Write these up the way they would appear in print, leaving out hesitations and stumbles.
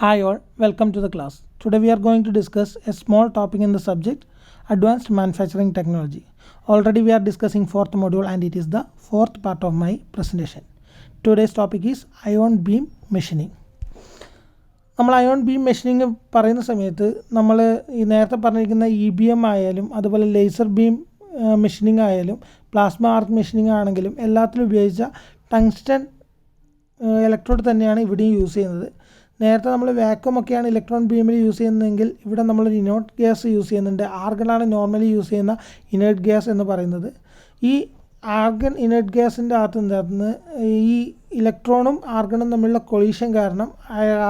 Hi all, welcome to the class. Today we are going to discuss a small topic in the subject Advanced Manufacturing Technology. Already we are discussing fourth module and it is the fourth part of my presentation. Today's topic is ion beam machining. നമ്മൾ ion beam machining പറയുന്ന സമയത്ത് നമ്മൾ ഈ നേരത്തെ പറഞ്ഞിരിക്കുന്ന EBM ആയാലും അതുപോലെ laser beam machining ആയാലും പ്ലാസ്മ ആർക്ക് മെഷീനിങ് ആണെങ്കിലും എല്ലാത്തിലും ഉപയോഗിച്ച ടങ്സ്റ്റൺ ഇലക്ട്രോഡ് തന്നെയാണ് ഇവിടെയും യൂസ് ചെയ്യുന്നത്. നേരത്തെ നമ്മൾ വാക്വം ഒക്കെയാണ് ഇലക്ട്രോൺ ബീമിൽ യൂസ് ചെയ്യുന്നതെങ്കിൽ ഇവിടെ നമ്മൾ ഇനേർട്ട് ഗ്യാസ് യൂസ് ചെയ്യുന്നുണ്ട്. ആർഗണാണ് നോർമലി യൂസ് ചെയ്യുന്ന ഇനേർട്ട് ഗ്യാസ് എന്ന് പറയുന്നത്. ഈ ആർഗൺ ഇനേർട്ട് ഗ്യാസിൻ്റെ അകത്തുനിന്ന് ഈ ഇലക്ട്രോണും ആർഗണും തമ്മിലുള്ള കൊളീഷൻ കാരണം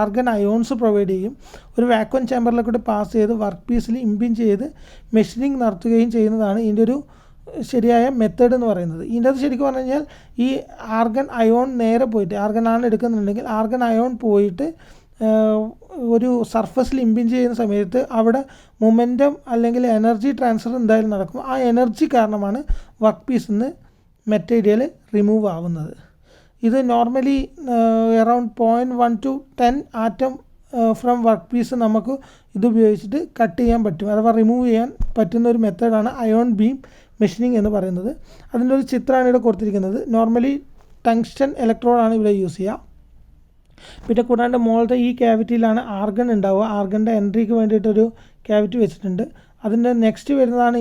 ആർഗൺ അയോൺസ് പ്രൊവൈഡ് ചെയ്യും. ഒരു വാക്വം ചേമ്പറിലേക്കൂടെ പാസ് ചെയ്ത് വർക്ക് പീസിൽ ഇമ്പിൻ ചെയ്ത് മെഷീനിങ് നടത്തുകയും ചെയ്യുന്നതാണ് ഇതിൻ്റെ ഒരു ശരിയായ മെത്തേഡ് എന്ന് പറയുന്നത്. ഇതിൻ്റെ അത് ശരിക്കും പറഞ്ഞു കഴിഞ്ഞാൽ ഈ ആർഗൺ അയോൺ നേരെ പോയിട്ട് ആർഗണാണ് എടുക്കുന്നുണ്ടെങ്കിൽ ആർഗൺ അയോൺ പോയിട്ട് ഒരു സർഫസിൽ ഇമ്പിൻ ചെയ്യുന്ന സമയത്ത് അവിടെ മൊമെൻറ്റം അല്ലെങ്കിൽ എനർജി ട്രാൻസ്ഫർ എന്തായാലും നടക്കും. ആ എനർജി കാരണമാണ് വർക്ക് പീസിൽ നിന്ന് മെറ്റീരിയൽ റിമൂവ് ആവുന്നത്. ഇത് normally around 0.1 to 10 atom from work piece നമുക്ക് ഇതുപയോഗിച്ചിട്ട് കട്ട് ചെയ്യാൻ പറ്റും അഥവാ റിമൂവ് ചെയ്യാൻ പറ്റുന്ന ഒരു മെത്തേഡാണ് അയോൺ ബീം മെഷീനിങ് എന്ന് പറയുന്നത്. അതിൻ്റെ ഒരു ചിത്രമാണ് ഇവിടെ കൊടുത്തിരിക്കുന്നത്. നോർമലി ടങ്സ്റ്റൺ ഇലക്ട്രോഡാണ് ഇവിടെ യൂസ് ചെയ്യുക. പിന്നെ കൂടാണ്ട് മുകളിലത്തെ ഈ ക്യാവിറ്റിയിലാണ് ആർഗൺ ഉണ്ടാവുക. ആർഗണിൻ്റെ എൻട്രിക്ക് വേണ്ടിയിട്ടൊരു ക്യാവിറ്റി വെച്ചിട്ടുണ്ട്. അതിൻ്റെ നെക്സ്റ്റ് വരുന്നതാണ്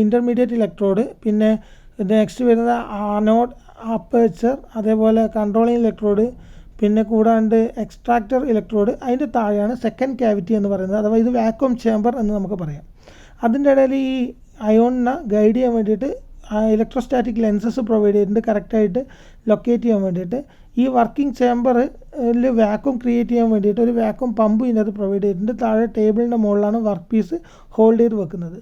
ഇൻ്റർമീഡിയറ്റ് ഇലക്ട്രോഡ്. പിന്നെ നെക്സ്റ്റ് വരുന്നത് ആനോഡ് അപ്പേച്ചർ, അതേപോലെ കൺട്രോളിങ് ഇലക്ട്രോഡ്, പിന്നെ കൂടാണ്ട് എക്സ്ട്രാക്ടർ ഇലക്ട്രോഡ്. അതിൻ്റെ താഴെയാണ് സെക്കൻഡ് ക്യാവിറ്റി എന്ന് പറയുന്നത്, അഥവാ ഇത് വാക്വം ചേമ്പർ എന്ന് നമുക്ക് പറയാം. അതിൻ്റെ ഇടയിൽ ഈ അയോണിനെ ഗൈഡ് ചെയ്യാൻ വേണ്ടിയിട്ട് ഇലക്ട്രോസ്റ്റാറ്റിക് ലെൻസസ് പ്രൊവൈഡ് ചെയ്തിട്ടുണ്ട് കറക്റ്റായിട്ട് ലൊക്കേറ്റ് ചെയ്യാൻ വേണ്ടിയിട്ട്. ഈ വർക്കിംഗ് ചേമ്പറിൽ വാക്വം ക്രിയേറ്റ് ചെയ്യാൻ വേണ്ടിയിട്ട് ഒരു വാക്വം പമ്പ് ഇതിനകത്ത് പ്രൊവൈഡ് ചെയ്തിട്ടുണ്ട്. താഴെ ടേബിളിൻ്റെ മുകളിലാണ് വർക്ക് പീസ് ഹോൾഡ് ചെയ്ത് വെക്കുന്നത്.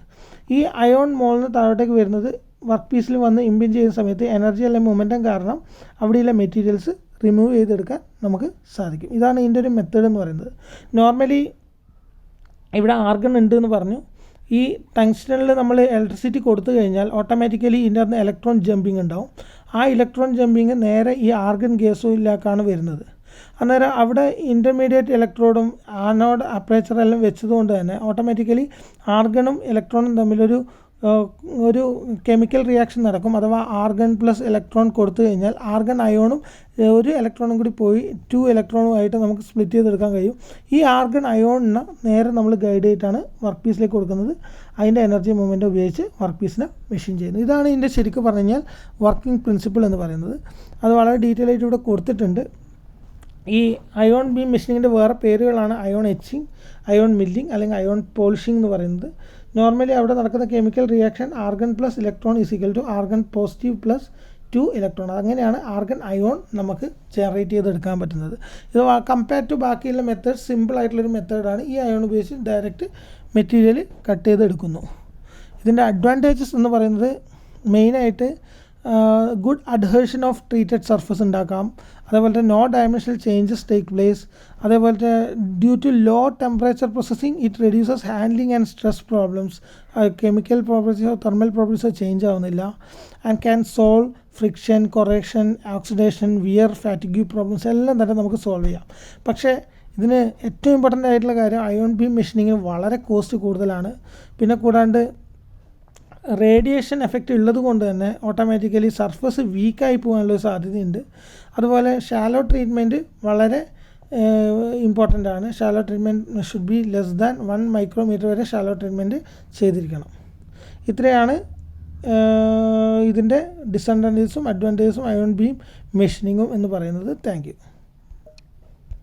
ഈ അയോൺ മുകളിൽ നിന്ന് താഴോട്ടേക്ക് വരുന്നത് വർക്ക് പീസിൽ വന്ന് ഇമ്പിൻ ചെയ്യുന്ന സമയത്ത് എനർജി അല്ലെങ്കിൽ മൊമെൻറ്റം കാരണം അവിടെയുള്ള മെറ്റീരിയൽസ് റിമൂവ് ചെയ്തെടുക്കാൻ നമുക്ക് സാധിക്കും. ഇതാണ് ഇതിൻ്റെ ഒരു മെത്തേഡ് എന്ന് പറയുന്നത്. നോർമലി ഇവിടെ ആർഗൺ ഉണ്ട് എന്ന് പറഞ്ഞു. ഈ ടങ്സ്റ്റണിൽ നമ്മൾ ഇലക്ട്രിസിറ്റി കൊടുത്തു കഴിഞ്ഞാൽ ഓട്ടോമാറ്റിക്കലി ഇതിൻ്റെ അകത്ത് ഇലക്ട്രോൺ ജമ്പിങ് ഉണ്ടാവും. ആ ഇലക്ട്രോൺ ജമ്പിങ് നേരെ ഈ ആർഗൺ ഗ്യാസിലേക്കാണ് വരുന്നത്. അന്നേരം അവിടെ ഇൻ്റർമീഡിയറ്റ് ഇലക്ട്രോഡും ആനോഡ് അപ്പേച്ചർ എല്ലാം വെച്ചതുകൊണ്ട് തന്നെ ഓട്ടോമാറ്റിക്കലി ആർഗണും ഇലക്ട്രോണും തമ്മിലൊരു കെമിക്കൽ റിയാക്ഷൻ നടക്കും. അഥവാ ആർഗൺ പ്ലസ് ഇലക്ട്രോൺ കൊടുത്തു കഴിഞ്ഞാൽ ആർഗൺ അയോണും ഒരു ഇലക്ട്രോണും കൂടി പോയി 2 ഇലക്ട്രോണുമായിട്ട് നമുക്ക് സ്പ്ലിറ്റ് ചെയ്തെടുക്കാൻ കഴിയും. ഈ ആർഗൺ അയോണിനെ നേരെ നമ്മൾ ഗൈഡ് ചെയ്തിട്ടാണ് വർക്ക് പീസിലേക്ക് കൊടുക്കുന്നത്. അതിൻ്റെ എനർജി മൂവ്മെൻറ്റ് ഉപയോഗിച്ച് വർക്ക് പീസിനെ മെഷീൻ ചെയ്യുന്നത്. ഇതാണ് ഇതിൻ്റെ ശരിക്കും പറഞ്ഞു കഴിഞ്ഞാൽ വർക്കിംഗ് പ്രിൻസിപ്പിൾ എന്ന് പറയുന്നത്. അത് വളരെ ഡീറ്റെയിൽ ആയിട്ട് ഇവിടെ കൊടുത്തിട്ടുണ്ട്. ഈ അയോൺ ബീം മെഷീനിങ്ങിൻ്റെ വേറെ പേരുകളാണ് അയോൺ എച്ചിങ്, അയോൺ മില്ലിങ് അല്ലെങ്കിൽ അയോൺ പോളിഷിംഗ് എന്ന് പറയുന്നത്. നോർമലി അവിടെ നടക്കുന്ന chemical reaction argon plus electron is equal to argon positive plus 2 electron. അങ്ങനെയാണ് ആർഗൺ അയോൺ നമുക്ക് ജനറേറ്റ് ചെയ്തെടുക്കാൻ പറ്റുന്നത്. ഇത് കമ്പയർ ടു ബാക്കിയുള്ള മെത്തേഡ് സിമ്പിളായിട്ടുള്ളൊരു മെത്തേഡാണ്. ഈ അയോൺ ഉപയോഗിച്ച് ഡയറക്റ്റ് മെറ്റീരിയൽ കട്ട് ചെയ്തെടുക്കുന്നു. ഇതിൻ്റെ അഡ്വാൻറ്റേജസ് എന്ന് പറയുന്നത് മെയിനായിട്ട് good adhesion of treated surface ഉണ്ടാക്കാം. അതേപോലെ തന്നെ no dimensional changes take place. അതേപോലെ due to low temperature processing it reduces handling and stress problems. Chemical പ്രോപ്പർട്ടീസോ തെർമൽ പ്രോപ്പർട്ടീസോ ചേഞ്ച് ആവുന്നില്ല. And can solve friction, corrosion, oxidation, wear, fatigue problems എല്ലാം തന്നെ നമുക്ക് സോൾവ് ചെയ്യാം. പക്ഷേ ഇതിന് ഏറ്റവും ഇമ്പോർട്ടൻ്റ് ആയിട്ടുള്ള കാര്യം അയോൺ ബീം മെഷീനിങ്ങിന് വളരെ കോസ്റ്റ് കൂടുതലാണ്. പിന്നെ കൂടാണ്ട് റേഡിയേഷൻ എഫക്റ്റ് ഉള്ളത് കൊണ്ട് തന്നെ ഓട്ടോമാറ്റിക്കലി സർഫസ് വീക്കായി പോകാനുള്ളൊരു സാധ്യതയുണ്ട്. അതുപോലെ ഷാലോ ട്രീറ്റ്മെൻറ്റ് വളരെ ഇമ്പോർട്ടൻ്റ് ആണ്. Shallow treatment should be less than 1 micrometre വരെ ഷാലോ ട്രീറ്റ്മെൻറ്റ് ചെയ്തിരിക്കണം. ഇത്രയാണ് ഇതിൻ്റെ ഡിസഡ്വാൻറ്റേജസും അഡ്വാൻറ്റേജസും അയോൺ ബീം മെഷീനിങ്ങും എന്ന് പറയുന്നത്. Thank you.